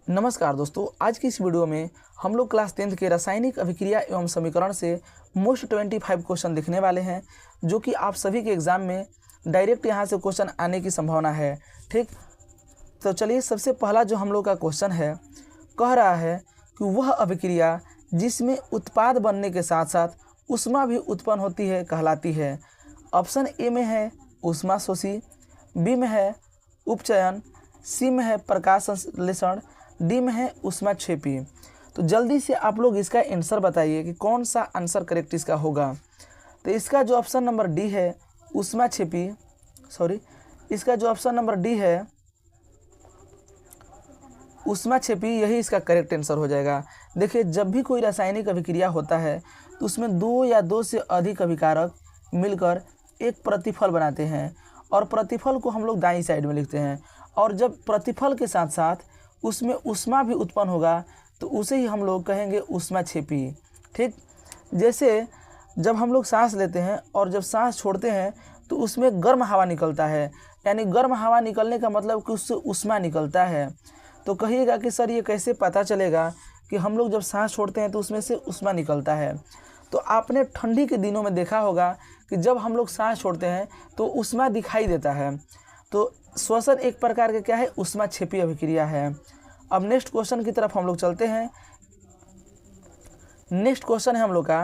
नमस्कार दोस्तों, आज की इस वीडियो में हम लोग क्लास 10th के रासायनिक अभिक्रिया एवं समीकरण से मोस्ट 25 क्वेश्चन देखने वाले हैं, जो कि आप सभी के एग्जाम में डायरेक्ट यहां से क्वेश्चन आने की संभावना है। ठीक, तो चलिए सबसे पहला जो हम लोग का क्वेश्चन है, कह रहा है कि वह अभिक्रिया जिसमें उत्पाद बनने के साथ साथ ऊष्मा भी उत्पन्न होती है कहलाती है। ऑप्शन ए में है ऊष्मा शोषी, बी में है उपचयन, सी में है प्रकाश संश्लेषण, डी में है ऊष्माक्षेपी। तो जल्दी से आप लोग इसका आंसर बताइए कि कौन सा आंसर करेक्ट इसका होगा। तो इसका जो ऑप्शन नंबर डी है ऊष्माक्षेपी, इसका जो ऑप्शन नंबर डी है ऊष्माक्षेपी, यही इसका करेक्ट आंसर हो जाएगा। देखिए, जब भी कोई रासायनिक अभिक्रिया होता है तो उसमें दो या दो से अधिक अभिकारक मिलकर एक प्रतिफल बनाते हैं और प्रतिफल को हम लोग दाईं साइड में लिखते हैं। और जब प्रतिफल के साथ साथ उसमें ऊष्मा भी उत्पन्न होगा तो उसे ही हम लोग कहेंगे ऊष्माक्षेपी। ठीक, जैसे जब हम लोग सांस लेते हैं और जब सांस छोड़ते हैं तो उसमें गर्म हवा निकलता है, यानी गर्म हवा निकलने का मतलब कि उससे ऊष्मा निकलता है। तो कहिएगा कि सर ये कैसे पता चलेगा कि हम लोग जब सांस छोड़ते हैं तो उसमें से ऊष्मा निकलता है। तो आपने ठंडी के दिनों में देखा होगा कि जब हम लोग सांस छोड़ते हैं तो ऊष्मा दिखाई देता है। तो श्वसन एक प्रकार के क्या है, ऊष्माक्षेपी अभिक्रिया है। अब नेक्स्ट क्वेश्चन की तरफ हम लोग चलते हैं। नेक्स्ट क्वेश्चन है हम लोग का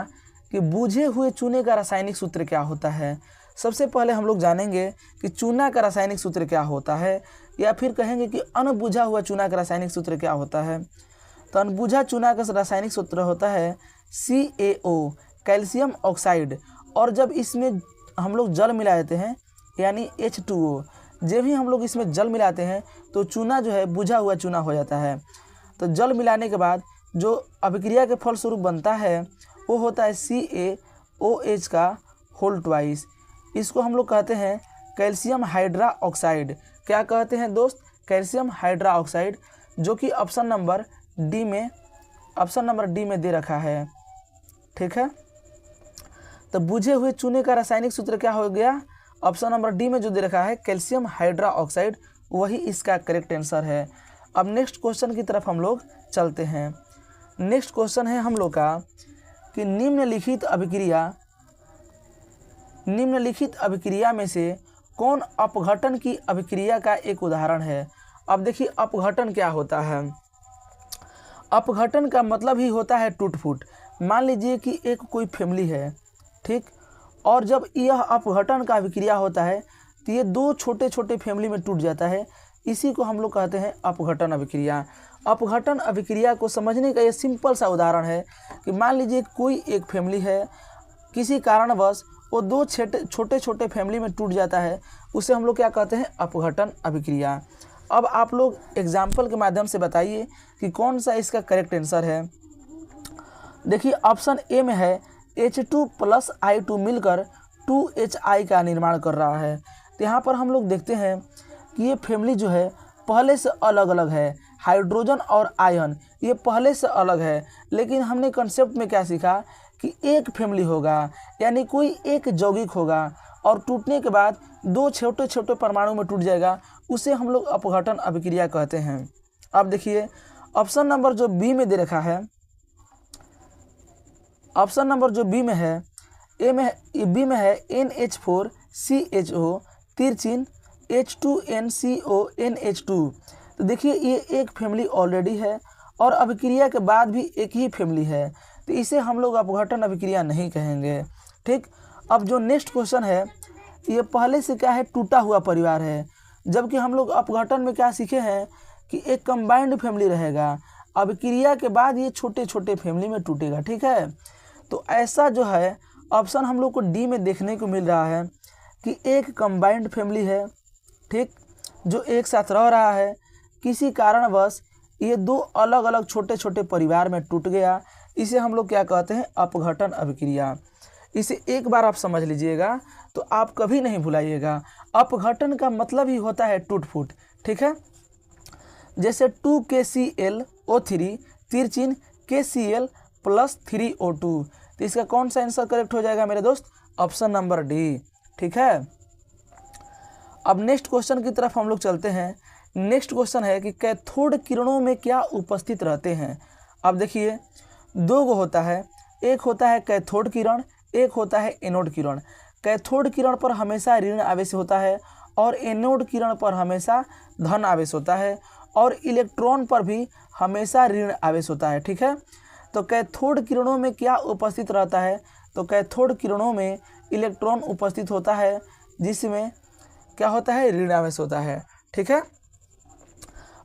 कि बुझे हुए चूने का रासायनिक सूत्र क्या होता है। सबसे पहले हम लोग जानेंगे कि चूना का रासायनिक सूत्र क्या होता है, या फिर कहेंगे कि अनबुझा हुआ चूना का रासायनिक सूत्र क्या होता है। तो अनबुझा चूना का रासायनिक सूत्र होता है CaO, कैल्शियम ऑक्साइड। और जब इसमें हम लोग जल मिला देते हैं यानी H2O, जब भी हम लोग इसमें जल मिलाते हैं तो चूना जो है बुझा हुआ चूना हो जाता है। तो जल मिलाने के बाद जो अभिक्रिया के फलस्वरूप बनता है वो होता है CaOH का होल ट्वाइस। इसको हम लोग कहते हैं कैल्शियम हाइड्रा ऑक्साइड। क्या कहते हैं दोस्त? कैल्शियम हाइड्रा ऑक्साइड, जो कि ऑप्शन नंबर डी में दे रखा है। ठीक है, तो बुझे हुए चूने का रासायनिक सूत्र क्या हो गया? ऑप्शन नंबर डी में जो दे रखा है कैल्शियम हाइड्रा ऑक्साइड, वही इसका करेक्ट आंसर है। अब नेक्स्ट क्वेश्चन की तरफ हम लोग चलते हैं। नेक्स्ट क्वेश्चन है हम लोग का कि निम्नलिखित अभिक्रिया में से कौन अपघटन की अभिक्रिया का एक उदाहरण है। अब देखिए, अपघटन क्या होता है। अपघटन का मतलब ही होता है टूट फूट। मान लीजिए कि एक कोई फैमिली है, ठीक, और जब यह अपघटन का अभिक्रिया होता है तो ये दो छोटे छोटे फैमिली में टूट जाता है। इसी को हम लोग कहते हैं अपघटन अभिक्रिया। अपघटन अभिक्रिया को समझने का ये सिंपल सा उदाहरण है कि मान लीजिए कोई एक फैमिली है, किसी कारणवश वो दो छोटे छोटे फैमिली में टूट जाता है, उसे हम लोग क्या कहते हैं? अपघटन अभिक्रिया। अब आप लोग एग्जाम्पल के माध्यम से बताइए कि कौन सा इसका करेक्ट आंसर है। देखिए, ऑप्शन ए में है H2 + I2 मिलकर 2HI का निर्माण कर रहा है। तो यहाँ पर हम लोग देखते हैं कि ये फैमिली जो है पहले से अलग अलग है। हाइड्रोजन और आयन ये पहले से अलग है, लेकिन हमने कंसेप्ट में क्या सीखा कि एक फैमिली होगा, यानी कोई एक यौगिक होगा और टूटने के बाद दो छोटे छोटे परमाणु में टूट जाएगा, उसे हम लोग अपघटन अभिक्रिया कहते हैं। अब देखिए, ऑप्शन नंबर जो बी में दे रखा है, ऑप्शन नंबर जो बी में है बी में है NH4CHO तिरचिन H2NCONH2। तो देखिए, ये एक फैमिली ऑलरेडी है और अभिक्रिया के बाद भी एक ही फैमिली है, तो इसे हम लोग अपघटन अभिक्रिया नहीं कहेंगे। ठीक, अब जो नेक्स्ट क्वेश्चन है, ये पहले से क्या है? टूटा हुआ परिवार है, जबकि हम लोग अपघटन में क्या सीखे हैं कि एक कंबाइंड फैमिली रहेगा, अभिक्रिया के बाद ये छोटे छोटे फैमिली में टूटेगा। ठीक है, तो ऐसा जो है ऑप्शन हम लोग को डी में देखने को मिल रहा है कि एक कंबाइंड फैमिली है, ठीक, जो एक साथ रह रहा है, किसी कारणवश ये दो अलग अलग छोटे छोटे परिवार में टूट गया, इसे हम लोग क्या कहते हैं? अपघटन अभिक्रिया। इसे एक बार आप समझ लीजिएगा तो आप कभी नहीं भुलाइएगा। अपघटन का मतलब ही होता है टूट फूट। ठीक है, जैसे 2KClO3 तिरचिन KCl + 3O2। तो इसका कौन सा आंसर करेक्ट हो जाएगा मेरे दोस्त? Option number D. ठीक है, अब नेक्स्ट क्वेश्चन की तरफ हम लोग चलते हैं। नेक्स्ट क्वेश्चन है कि कैथोड किरणों में क्या उपस्थित रहते हैं। अब देखिए दो गो होता है, एक होता है कैथोड किरण, एक होता है एनोड किरण। कैथोड किरण पर हमेशा ऋण आवेश होता है और एनोड किरण पर हमेशा धन आवेश होता है, और इलेक्ट्रॉन पर भी हमेशा ऋण आवेश होता है। ठीक है, तो कैथोड किरणों में क्या उपस्थित रहता है, तो कैथोड किरणों में इलेक्ट्रॉन उपस्थित होता है जिसमें क्या होता है, ऋण आवेश होता है। ठीक है,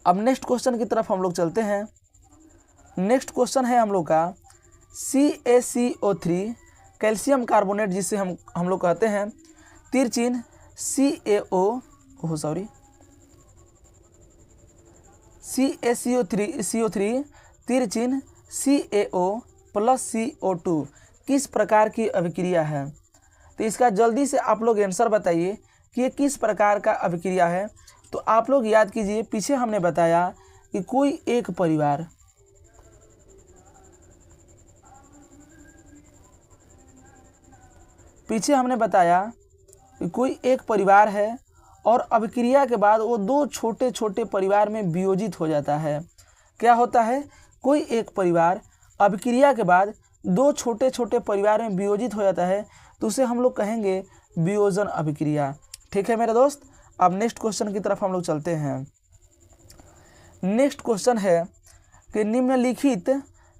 अब नेक्स्ट क्वेश्चन की तरफ हम लोग चलते हैं। नेक्स्ट क्वेश्चन है हम लोग का CaCO3 कैल्शियम कार्बोनेट, जिसे हम लोग कहते हैं तिरचिन्ह CaCO3 तिरचिन्ह CaO + CO2 किस प्रकार की अभिक्रिया है। तो इसका जल्दी से आप लोग आंसर बताइए कि ये किस प्रकार का अभिक्रिया है। तो आप लोग याद कीजिए, पीछे हमने बताया कि कोई एक परिवार, पीछे हमने बताया कि कोई एक परिवार है और अभिक्रिया के बाद वो दो छोटे छोटे परिवार में वियोजित हो जाता है। क्या होता है, कोई एक परिवार अभिक्रिया के बाद दो छोटे छोटे परिवार में वियोजित हो जाता है, तो उसे हम लोग कहेंगे वियोजन अभिक्रिया। ठीक है मेरे दोस्त, अब नेक्स्ट क्वेश्चन की तरफ हम लोग चलते हैं। नेक्स्ट क्वेश्चन है कि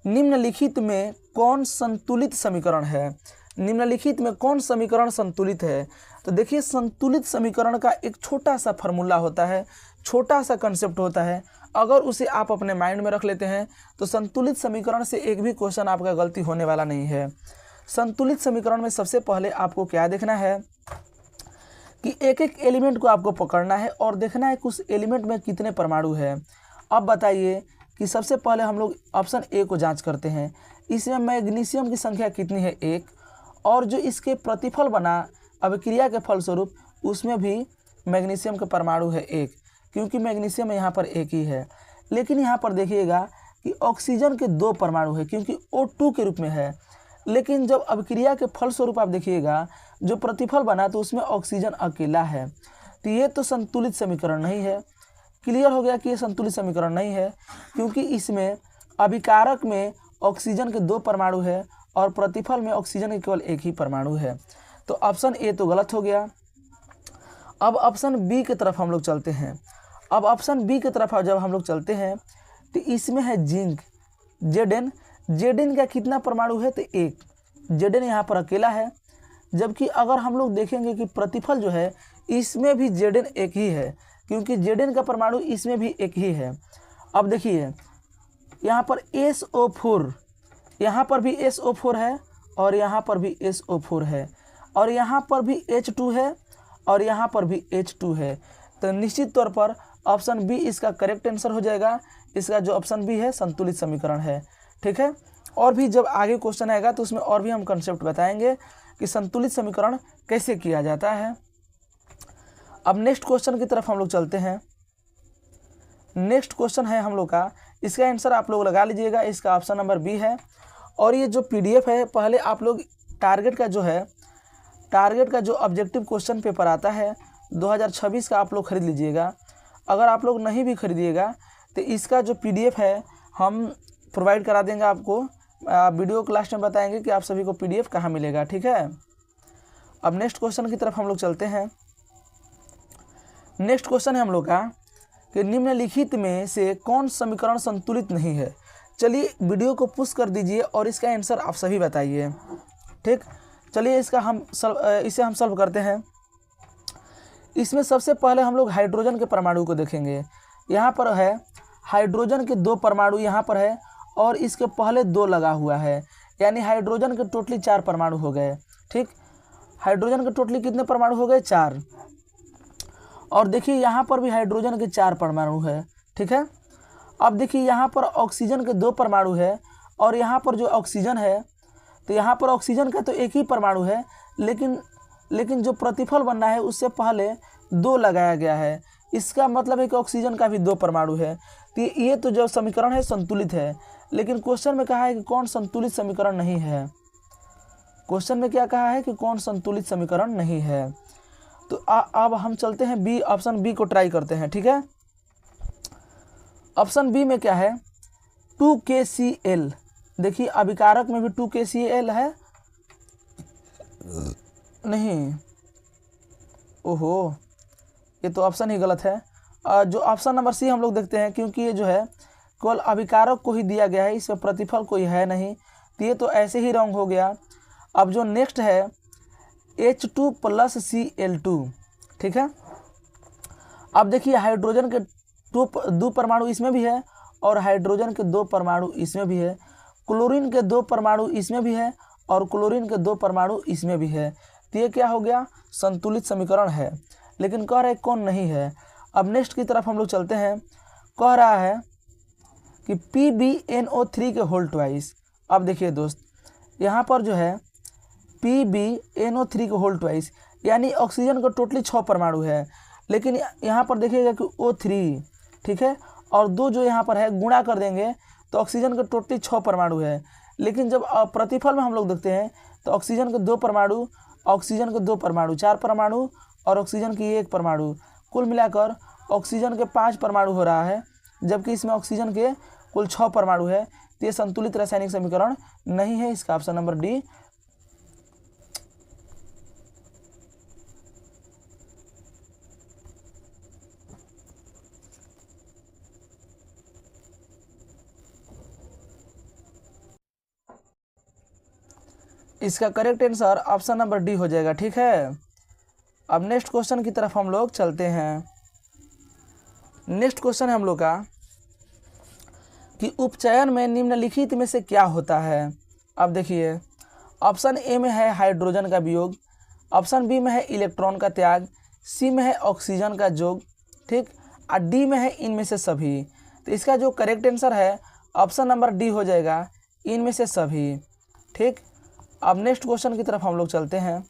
निम्नलिखित में कौन संतुलित समीकरण है। निम्नलिखित में कौन समीकरण संतुलित है। तो देखिए संतुलित समीकरण का एक छोटा सा फार्मूला होता है, छोटा सा कंसेप्ट होता है। अगर उसे आप अपने माइंड में रख लेते हैं तो संतुलित समीकरण से एक भी क्वेश्चन आपका गलती होने वाला नहीं है। संतुलित समीकरण में सबसे पहले आपको क्या देखना है कि एक एक एलिमेंट को आपको पकड़ना है और देखना है कि उस एलिमेंट में कितने परमाणु है। अब बताइए कि सबसे पहले हम लोग ऑप्शन ए को जांच करते हैं। इसमें मैग्नीशियम की संख्या कितनी है, 1, और जो इसके प्रतिफल बना अभिक्रिया के फलस्वरूप उसमें भी मैग्नीशियम का परमाणु है 1, क्योंकि मैग्नीशियम यहाँ पर 1 ही है। लेकिन यहाँ पर देखिएगा कि ऑक्सीजन के 2 परमाणु है, क्योंकि O2 के रूप में है। लेकिन जब अभिक्रिया के फलस्वरूप आप देखिएगा जो प्रतिफल बना तो उसमें ऑक्सीजन अकेला है। तो ये तो संतुलित समीकरण नहीं है। क्लियर हो गया कि ये संतुलित समीकरण नहीं है, क्योंकि इसमें अभिकारक में ऑक्सीजन के 2 परमाणु है और प्रतिफल में ऑक्सीजन के केवल 1 ही परमाणु है। तो ऑप्शन ए तो गलत हो गया। अब ऑप्शन बी की तरफ हम लोग चलते हैं। अब ऑप्शन बी की तरफ जब हम लोग चलते हैं तो इसमें है जिंक, Zn का कितना परमाणु है, तो 1। Zn यहाँ पर अकेला है। जबकि अगर हम लोग देखेंगे कि प्रतिफल जो है इसमें भी Zn 1 ही है, क्योंकि Zn का परमाणु इसमें भी 1 ही है। अब देखिए यहाँ पर SO4, यहाँ पर भी SO4 है और यहाँ पर भी SO4 है, और यहाँ पर भी H2 है और यहाँ पर भी H2 है। तो निश्चित तौर पर ऑप्शन बी इसका करेक्ट आंसर हो जाएगा। इसका जो ऑप्शन बी है संतुलित समीकरण है। ठीक है, और भी जब आगे क्वेश्चन आएगा तो उसमें और भी हम कंसेप्ट बताएंगे कि संतुलित समीकरण कैसे किया जाता है। अब नेक्स्ट क्वेश्चन की तरफ हम लोग चलते हैं। नेक्स्ट क्वेश्चन है हम लोग का, इसका आंसर आप लोग लगा लीजिएगा। इसका ऑप्शन नंबर बी है। और ये जो PDF है, पहले आप लोग टारगेट का जो ऑब्जेक्टिव क्वेश्चन पेपर आता है 2026 का आप लोग खरीद लीजिएगा। अगर आप लोग नहीं भी खरीदिएगा तो इसका जो PDF है हम प्रोवाइड करा देंगे आपको। वीडियो क्लास में बताएंगे कि आप सभी को PDF कहाँ मिलेगा। ठीक है, अब नेक्स्ट क्वेश्चन की तरफ हम लोग चलते हैं। नेक्स्ट क्वेश्चन है हम लोग का कि निम्नलिखित में से कौन समीकरण संतुलित नहीं है। चलिए वीडियो को पुश कर दीजिए और इसका आंसर आप सभी बताइए। ठीक, चलिए इसे हम सॉल्व करते हैं। इसमें सबसे पहले हम लोग हाइड्रोजन के परमाणु को देखेंगे। यहाँ पर है हाइड्रोजन के 2 परमाणु यहाँ पर है और इसके पहले 2 लगा हुआ है, यानी हाइड्रोजन के टोटली 4 परमाणु हो गए। ठीक, हाइड्रोजन के टोटली कितने परमाणु हो गए, 4। और देखिए यहाँ पर भी हाइड्रोजन के 4 परमाणु है। ठीक है, अब देखिए यहाँ पर ऑक्सीजन के 2 परमाणु है और यहाँ पर जो ऑक्सीजन है तो यहाँ पर ऑक्सीजन का तो 1 ही परमाणु है, लेकिन जो प्रतिफल बनना है उससे पहले 2 लगाया गया है। इसका मतलब है कि ऑक्सीजन का भी 2 परमाणु है। तो ये तो जो समीकरण है संतुलित है, लेकिन क्वेश्चन में कहा है कि कौन संतुलित समीकरण नहीं है। क्वेश्चन में क्या कहा है कि कौन संतुलित समीकरण नहीं है। तो अब हम चलते हैं बी, ऑप्शन बी को ट्राई करते हैं। ठीक है, ऑप्शन बी में क्या है 2KCl। देखिए अभिकारक में भी 2KCl है नहीं, ओहो ये तो ऑप्शन ही गलत है। जो ऑप्शन नंबर सी हम लोग देखते हैं, क्योंकि ये जो है केवल अभिकारक को ही दिया गया है, इसमें प्रतिफल कोई है नहीं, तो ये तो ऐसे ही रॉन्ग हो गया। अब जो नेक्स्ट है H2+Cl2, ठीक है। अब देखिए हाइड्रोजन के दो परमाणु इसमें भी है और हाइड्रोजन के 2 परमाणु इसमें भी है, क्लोरीन के 2 परमाणु इसमें भी है और क्लोरीन के 2 परमाणु इसमें भी है, तो ये क्या हो गया संतुलित समीकरण है। लेकिन कह रहे कौन नहीं है। अब नेक्स्ट की तरफ हम लोग चलते हैं। कह रहा है कि PbNO3 के होल ट्वाइस। अब देखिए दोस्त यहाँ पर जो है PbNO3 के होल ट्वाइस यानी ऑक्सीजन का टोटली 6 परमाणु है, लेकिन यहाँ पर देखिएगा कि O3, ठीक है, और 2 जो यहाँ पर है गुणा कर देंगे तो ऑक्सीजन का टोटली 6 परमाणु है। लेकिन जब प्रतिफल में हम लोग देखते हैं तो ऑक्सीजन के 2 परमाणु, ऑक्सीजन के 2 परमाणु 4 परमाणु और ऑक्सीजन की 1 परमाणु, कुल मिलाकर ऑक्सीजन के 5 परमाणु हो रहा है, जबकि इसमें ऑक्सीजन के कुल 6 परमाणु है। तो ये संतुलित रासायनिक समीकरण नहीं है, इसका ऑप्शन नंबर डी। इसका correct answer option number D हो जाएगा, ठीक है। अब नेक्स्ट क्वेश्चन की तरफ हम लोग चलते हैं। नेक्स्ट क्वेश्चन है हम लोग का कि उपचयन में निम्नलिखित में से क्या होता है। अब देखिए ऑप्शन ए में है हाइड्रोजन का वियोग, ऑप्शन बी में है इलेक्ट्रॉन का त्याग, सी में है ऑक्सीजन का जोग, ठीक, और डी में है इनमें से सभी। तो इसका जो करेक्ट आंसर है ऑप्शन नंबर डी हो जाएगा, इनमें से सभी, ठीक। अब नेक्स्ट क्वेश्चन की तरफ हम लोग चलते हैं।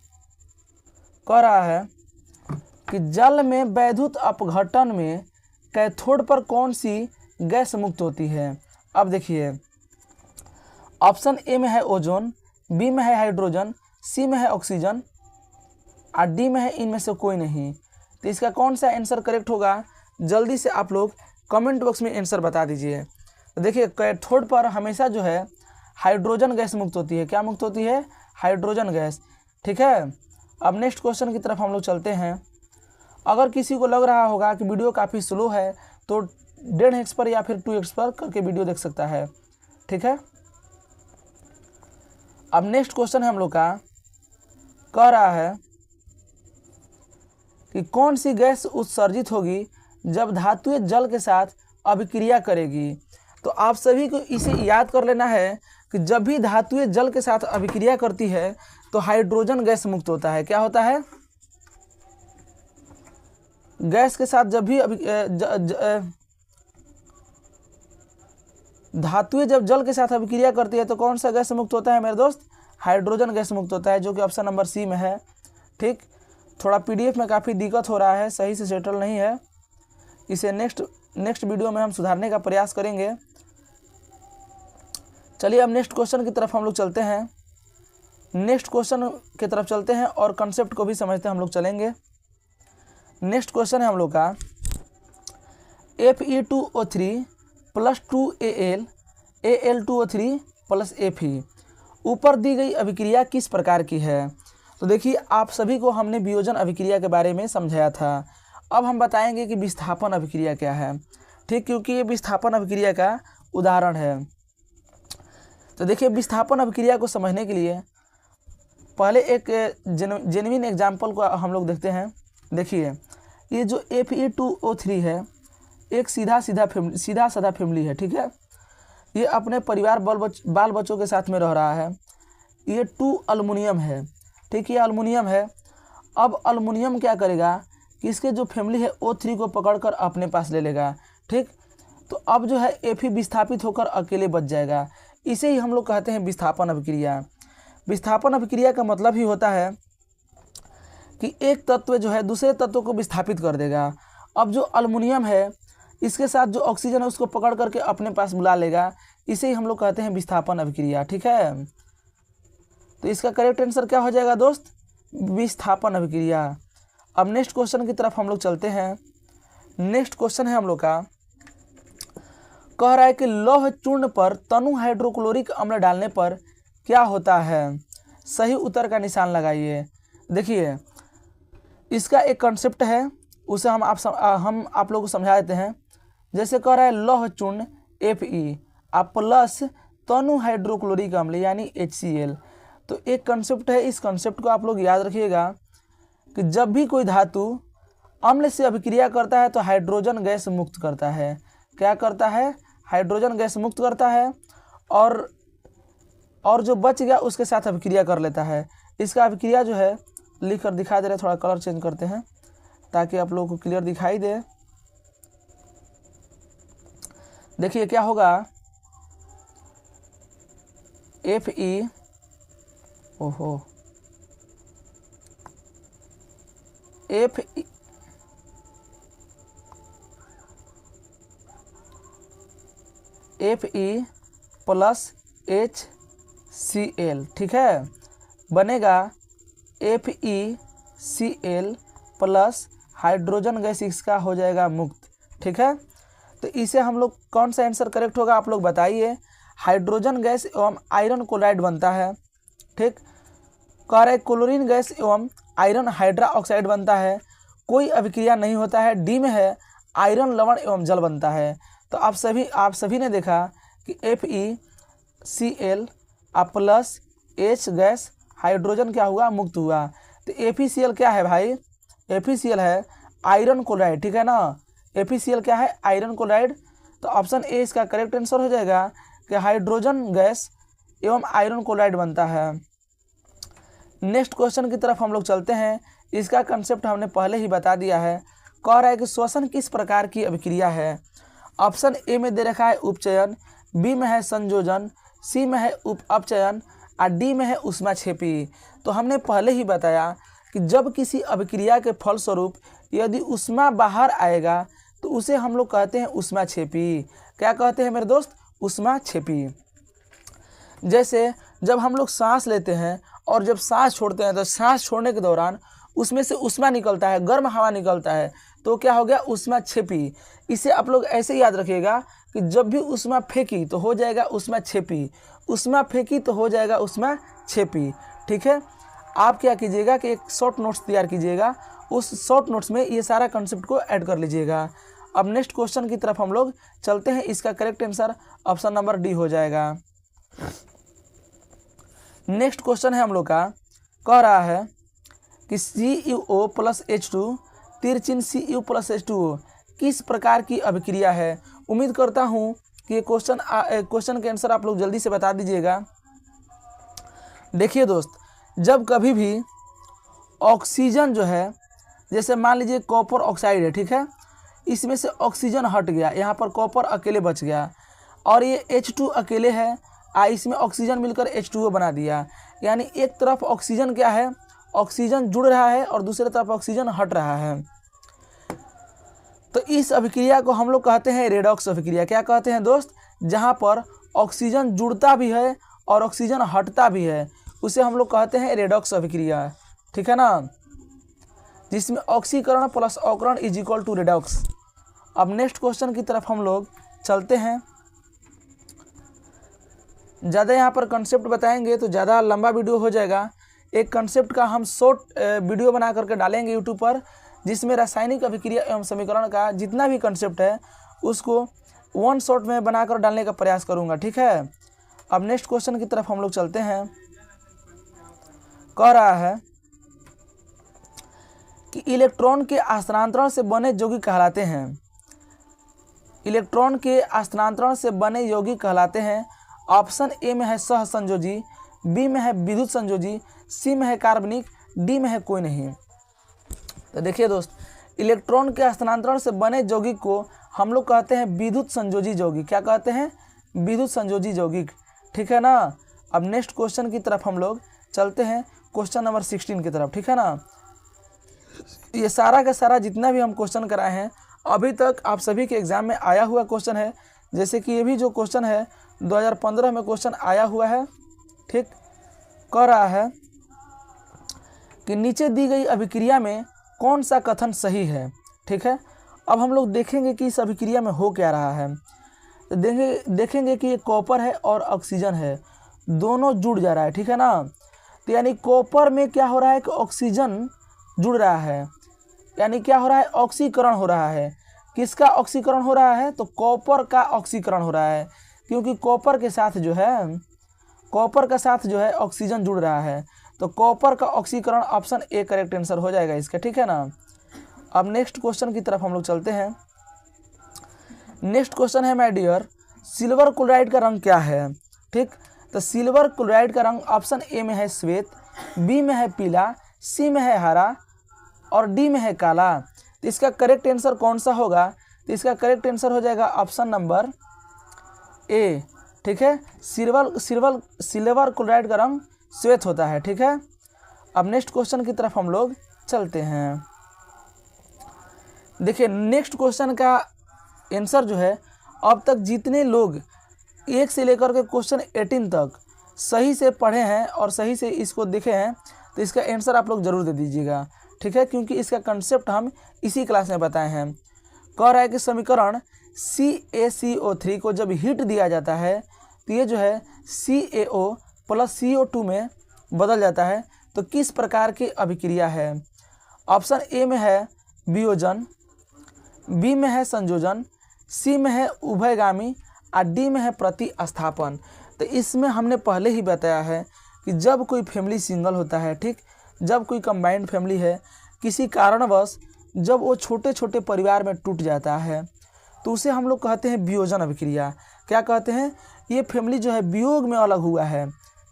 कह रहा है कि जल में वैद्युत अपघटन में कैथोड पर कौन सी गैस मुक्त होती है। अब देखिए ऑप्शन ए में है ओजोन, बी में है हाइड्रोजन, सी में है ऑक्सीजन और डी में है इनमें से कोई नहीं। तो इसका कौन सा आंसर करेक्ट होगा, जल्दी से आप लोग कमेंट बॉक्स में आंसर बता दीजिए। तो देखिए कैथोड पर हमेशा जो है हाइड्रोजन गैस मुक्त होती है। क्या मुक्त होती है, हाइड्रोजन गैस, ठीक है। अब नेक्स्ट क्वेश्चन की तरफ हम लोग चलते हैं। अगर किसी को लग रहा होगा कि वीडियो काफ़ी स्लो है तो 1.5x पर या फिर 2x पर करके वीडियो देख सकता है, ठीक है। अब नेक्स्ट क्वेश्चन है हम लोग का, कह रहा है कि कौन सी गैस उत्सर्जित होगी जब धातुएं जल के साथ अभिक्रिया करेगी। तो आप सभी को इसे याद कर लेना है कि जब भी धातुएं जल के साथ अभिक्रिया करती है तो हाइड्रोजन गैस मुक्त होता है। क्या होता है, गैस के साथ जब भी धातुएं जब जल के साथ अभिक्रिया करती है तो कौन सा गैस मुक्त होता है मेरे दोस्त, हाइड्रोजन गैस मुक्त होता है, जो कि ऑप्शन नंबर सी में है, ठीक। थोड़ा PDF में काफ़ी दिक्कत हो रहा है, सही से सेटल नहीं है, इसे नेक्स्ट वीडियो में हम सुधारने का प्रयास करेंगे। चलिए अब नेक्स्ट क्वेश्चन की तरफ हम लोग चलते हैं। नेक्स्ट क्वेश्चन की तरफ चलते हैं और कंसेप्ट को भी समझते हम लोग चलेंगे। नेक्स्ट क्वेश्चन है हम लोग का Fe2O3 + 2Al Al2O3 + Fe ऊपर दी गई अभिक्रिया किस प्रकार की है। तो देखिए आप सभी को हमने वियोजन अभिक्रिया के बारे में समझाया था। अब हम बताएंगे कि विस्थापन अभिक्रिया क्या है, ठीक, क्योंकि ये विस्थापन अभिक्रिया का उदाहरण है। तो देखिए विस्थापन अभिक्रिया को समझने के लिए पहले एक जेन्युइन एग्जाम्पल को हम लोग देखते हैं। देखिए ये जो Fe2O3 है एक सीधा साधा फैमिली है, ठीक है। ये अपने परिवार बाल बच्चों के साथ में रह रहा है। ये 2 अल्युमिनियम है, ठीक, ये अल्युमिनियम है। अब अल्युमिनियम क्या करेगा कि इसके जो फैमिली है O3 को पकड़कर अपने पास ले लेगा, ठीक। तो अब जो है Fe विस्थापित होकर अकेले बच जाएगा। इसे ही हम लोग कहते हैं विस्थापन अभिक्रिया। विस्थापन अभिक्रिया का मतलब ही होता है कि एक तत्व जो है दूसरे तत्व को विस्थापित कर देगा। अब जो अल्युमिनियम है इसके साथ जो ऑक्सीजन है उसको पकड़ करके अपने पास बुला लेगा, इसे ही हम लोग कहते हैं विस्थापन अभिक्रिया, ठीक है। तो इसका करेक्ट आंसर क्या हो जाएगा दोस्त, विस्थापन अभिक्रिया। अब नेक्स्ट क्वेश्चन की तरफ हम लोग चलते हैं। नेक्स्ट क्वेश्चन है हम लोग का, कह रहा है कि लौह चूर्ण पर तनु हाइड्रोक्लोरिक अम्ल डालने पर क्या होता है। सही उत्तर का निशान लगाइए। देखिए इसका एक कॉन्सेप्ट है, उसे हम आप लोगों को समझा देते हैं। जैसे कह रहा है लौह चूर्ण Fe प्लस तनु हाइड्रोक्लोरिक अम्ल यानी HCl। तो एक कॉन्सेप्ट है, इस कॉन्सेप्ट को आप लोग याद रखिएगा कि जब भी कोई धातु अम्ल से अभिक्रिया करता है तो हाइड्रोजन गैस मुक्त करता है। क्या करता है? हाइड्रोजन गैस मुक्त करता है और जो बच गया उसके साथ अभिक्रिया कर लेता है। इसका अभिक्रिया जो है लिख कर दिखा दे रहे, थोड़ा कलर चेंज करते हैं ताकि आप लोगों को क्लियर दिखाई दे। देखिए क्या होगा, Fe Fe प्लस HCl, ठीक है, बनेगा FeCl प्लस हाइड्रोजन गैस इसका हो जाएगा मुक्त। ठीक है, तो इसे हम लोग कौन सा आंसर करेक्ट होगा आप लोग बताइए। हाइड्रोजन गैस एवं आयरन क्लोराइड बनता है। ठीक, कह रहे क्लोरीन गैस एवं आयरन हाइड्रा ऑक्साइड बनता है। कोई अभिक्रिया नहीं होता है। डी में है आयरन लवण एवं जल बनता है। तो आप सभी ने देखा कि FeCl plus H gas hydrogen क्या हुआ, मुक्त हुआ। तो FeCl क्या है भाई? FeCl है आयरन क्लोराइड, ठीक है ना। FeCl क्या है? Iron chloride. तो ऑप्शन ए इसका करेक्ट आंसर हो जाएगा कि हाइड्रोजन गैस एवं आयरन क्लोराइड बनता है। नेक्स्ट क्वेश्चन की तरफ हम लोग चलते हैं। इसका कंसेप्ट हमने पहले ही बता दिया है। कह रहा है कि श्वसन किस प्रकार की अभिक्रिया है। ऑप्शन ए में दे रखा है उपचयन, बी में है संयोजन, सी में है अपचयन और डी में है ऊष्माक्षेपी। तो हमने पहले ही बताया कि जब किसी अभिक्रिया के फलस्वरूप यदि ऊष्मा बाहर आएगा तो उसे हम लोग कहते हैं ऊष्माक्षेपी। क्या कहते हैं मेरे दोस्त? ऊष्माक्षेपी। जैसे जब हम लोग सांस लेते हैं और जब सांस छोड़ते हैं तो सांस छोड़ने के दौरान उसमें से ऊष्मा निकलता है, गर्म हवा निकलता है, तो क्या हो गया? ऊष्माक्षेपी। इसे आप लोग ऐसे याद रखिएगा कि जब भी ऊष्मा फेंकी तो हो जाएगा ऊष्माक्षेपी, ऊष्मा फेंकी तो हो जाएगा ऊष्माक्षेपी। ठीक है, आप क्या कीजिएगा कि एक शॉर्ट नोट्स तैयार कीजिएगा, उस शॉर्ट नोट्स में ये सारा कंसेप्ट को ऐड कर लीजिएगा। अब नेक्स्ट क्वेश्चन की तरफ हम लोग चलते हैं। इसका correct answer option number D हो जाएगा। नेक्स्ट क्वेश्चन है हम लोग का, कह रहा है कि CuO plus H2 तिरचिन Cu plus H2O किस प्रकार की अभिक्रिया है। उम्मीद करता हूँ कि ये क्वेश्चन के आंसर आप लोग जल्दी से बता दीजिएगा। देखिए दोस्त, जब कभी भी ऑक्सीजन जो है, जैसे मान लीजिए कॉपर ऑक्साइड है, ठीक है, इसमें से ऑक्सीजन हट गया, यहाँ पर कॉपर अकेले बच गया और ये H2 अकेले है, इसमें ऑक्सीजन मिलकर H2O बना दिया। यानी एक तरफ ऑक्सीजन क्या है, ऑक्सीजन जुड़ रहा है और दूसरी तरफ ऑक्सीजन हट रहा है। तो इस अभिक्रिया को हम लोग कहते हैं रेडॉक्स अभिक्रिया। क्या कहते हैं दोस्त? जहाँ पर ऑक्सीजन जुड़ता भी है और ऑक्सीजन हटता भी है, उसे हम लोग कहते हैं रेडॉक्स अभिक्रिया। ठीक है ना, जिसमें ऑक्सीकरण प्लस अवकरण इज इक्वल टू रेडॉक्स। अब नेक्स्ट क्वेश्चन की तरफ हम लोग चलते हैं। ज़्यादा यहाँ पर कंसेप्ट बताएंगे तो ज़्यादा लंबा वीडियो हो जाएगा। एक कंसेप्ट का हम शॉर्ट वीडियो बना करके डालेंगे यूट्यूब पर, जिसमें रासायनिक अभिक्रिया एवं समीकरण का जितना भी कंसेप्ट है उसको वन शॉट में बनाकर डालने का प्रयास करूँगा। ठीक है, अब नेक्स्ट क्वेश्चन की तरफ हम लोग चलते हैं। कह रहा है कि इलेक्ट्रॉन के स्थानांतरण से बने यौगिक कहलाते हैं। इलेक्ट्रॉन के स्थानांतरण से बने यौगिक कहलाते हैं। ऑप्शन ए में है सहसंयोजी, बी में है विद्युत संयोजी, सी में है कार्बनिक, डी में है कोई नहीं। तो देखिए दोस्त, इलेक्ट्रॉन के स्थानांतरण से बने यौगिक को हम लोग कहते हैं विद्युत संयोजी यौगिक। क्या कहते हैं? विद्युत संयोजी यौगिक। ठीक है ना। अब नेक्स्ट क्वेश्चन की तरफ हम लोग चलते हैं, क्वेश्चन नंबर 16 की तरफ। ठीक है ना, ये सारा का सारा जितना भी हम क्वेश्चन कराए हैं अभी तक आप सभी के एग्जाम में आया हुआ क्वेश्चन है। जैसे कि ये भी जो क्वेश्चन है 2015 में क्वेश्चन आया हुआ है। ठीक, कह रहा है कि नीचे दी गई अभिक्रिया में कौन सा कथन सही है। ठीक है, अब हम लोग देखेंगे कि इस अभिक्रिया में हो क्या रहा है। तो देखेंगे कि ये कॉपर है और ऑक्सीजन है, दोनों जुड़ जा रहा है, ठीक है ना। तो यानी कॉपर में क्या हो रहा है कि ऑक्सीजन जुड़ रहा है, यानी क्या हो रहा है, ऑक्सीकरण हो रहा है। किसका ऑक्सीकरण हो रहा है, तो कॉपर का ऑक्सीकरण हो रहा है, क्योंकि कॉपर के साथ जो है ऑक्सीजन जुड़ रहा है। तो कॉपर का ऑक्सीकरण ऑप्शन ए करेक्ट आंसर हो जाएगा इसका, ठीक है ना। अब नेक्स्ट क्वेश्चन की तरफ हम लोग चलते हैं। नेक्स्ट क्वेश्चन है माय डियर, सिल्वर क्लोराइड का रंग क्या है, ठीक। तो सिल्वर क्लोराइड का रंग ऑप्शन ए में है श्वेत, बी में है पीला, सी में है हरा और डी में है काला। तो इसका करेक्ट आंसर कौन सा होगा, तो इसका करेक्ट आंसर हो जाएगा ऑप्शन नंबर ए, ठीक है। सिल्वर क्लोराइड का रंग श्वेत होता है, ठीक है। अब नेक्स्ट क्वेश्चन की तरफ हम लोग चलते हैं। देखिए नेक्स्ट क्वेश्चन का आंसर जो है, अब तक जितने लोग 1 से लेकर के क्वेश्चन 18 तक सही से पढ़े हैं और सही से इसको देखे हैं, तो इसका आंसर आप लोग जरूर दे दीजिएगा, ठीक है, क्योंकि इसका कंसेप्ट हम इसी क्लास में बताए हैं। कह रहा है कि समीकरण CaCO3 को जब हीट दिया जाता है तो ये जो है CaO प्लस CO2 में बदल जाता है, तो किस प्रकार की अभिक्रिया है। ऑप्शन ए में है वियोजन, बी में है संयोजन, सी में है उभयगामी और डी में है प्रतिस्थापन। तो इसमें हमने पहले ही बताया है कि जब कोई फैमिली सिंगल होता है, ठीक, जब कोई कंबाइंड फैमिली है, किसी कारणवश जब वो छोटे छोटे परिवार में टूट जाता है, तो उसे हम लोग कहते हैं वियोजन अभिक्रिया। क्या कहते हैं, ये फैमिली जो है वियोग में अलग हुआ है,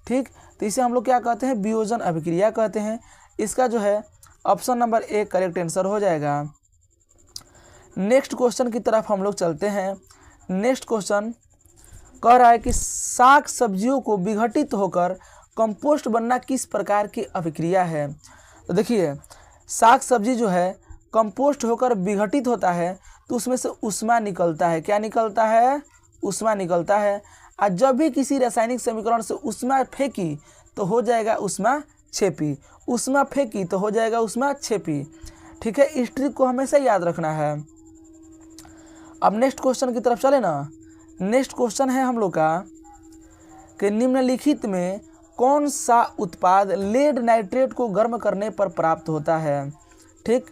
ठीक, तो इसे हम लोग क्या कहते हैं, वियोजन अभिक्रिया कहते हैं। इसका जो है option number A correct answer हो जाएगा। नेक्स्ट क्वेश्चन की तरफ हम लोग चलते हैं। नेक्स्ट क्वेश्चन कह रहा है कि साग सब्जियों को विघटित होकर कंपोस्ट बनना किस प्रकार की अभिक्रिया है। तो देखिए साग सब्जी जो है कंपोस्ट होकर विघटित होता है, तो उसमें से ऊष्मा निकलता है। क्या निकलता है, ऊष्मा निकलता है। और जब भी किसी रासायनिक समीकरण से ऊष्मा फेंकी तो हो जाएगा ऊष्मा छेपी, ऊष्मा फेंकी तो हो जाएगा ऊष्मा छेपी, ठीक है। इस ट्रिक को हमेशा याद रखना है। अब नेक्स्ट क्वेश्चन की तरफ चले ना। नेक्स्ट क्वेश्चन है हम लोग का कि निम्नलिखित में कौन सा उत्पाद लेड नाइट्रेट को गर्म करने पर प्राप्त होता है, ठीक।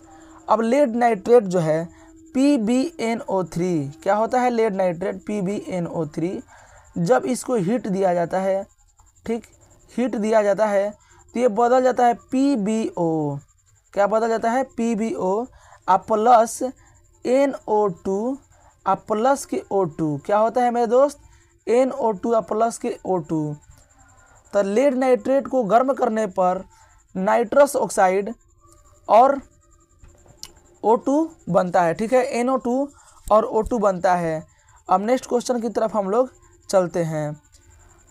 अब लेड नाइट्रेट जो है PbNO3, क्या होता है लेड नाइट्रेट PbNO3, जब इसको हीट दिया जाता है, ठीक, हीट दिया जाता है तो ये बदल जाता है PbO। क्या बदल जाता है, PbO प्लस NO2 प्लस के O2। क्या होता है मेरे दोस्त, NO2 प्लस के O2। तो लेड नाइट्रेट को गर्म करने पर नाइट्रस ऑक्साइड और O2 बनता है, ठीक है, NO2 और O2 बनता है। अब नेक्स्ट क्वेश्चन की तरफ हम लोग चलते हैं।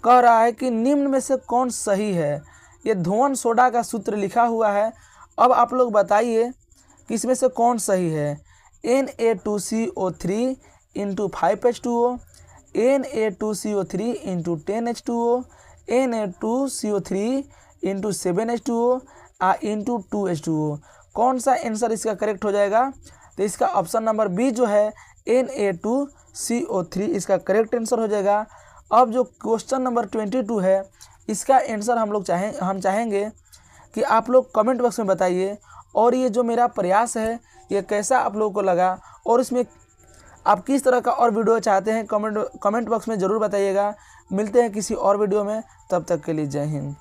कह रहा है कि निम्न में से कौन सही है। ये धोवन सोडा का सूत्र लिखा हुआ है। अब आप लोग बताइए कि इसमें से कौन सही है। Na2CO3 into 5H2O, Na2CO3 into 10H2O, Na2CO3 into 7H2O into 2H2O। कौन सा आंसर इसका करेक्ट हो जाएगा, तो इसका ऑप्शन नंबर बी जो है Na2CO3 इसका करेक्ट आंसर हो जाएगा। अब जो क्वेश्चन नंबर 22 है, इसका आंसर हम चाहेंगे कि आप लोग कमेंट बॉक्स में बताइए, और ये जो मेरा प्रयास है ये कैसा आप लोगों को लगा, और इसमें आप किस तरह का और वीडियो चाहते हैं कमेंट बॉक्स में ज़रूर बताइएगा। मिलते हैं किसी और वीडियो में, तब तक के लिए जय हिंद।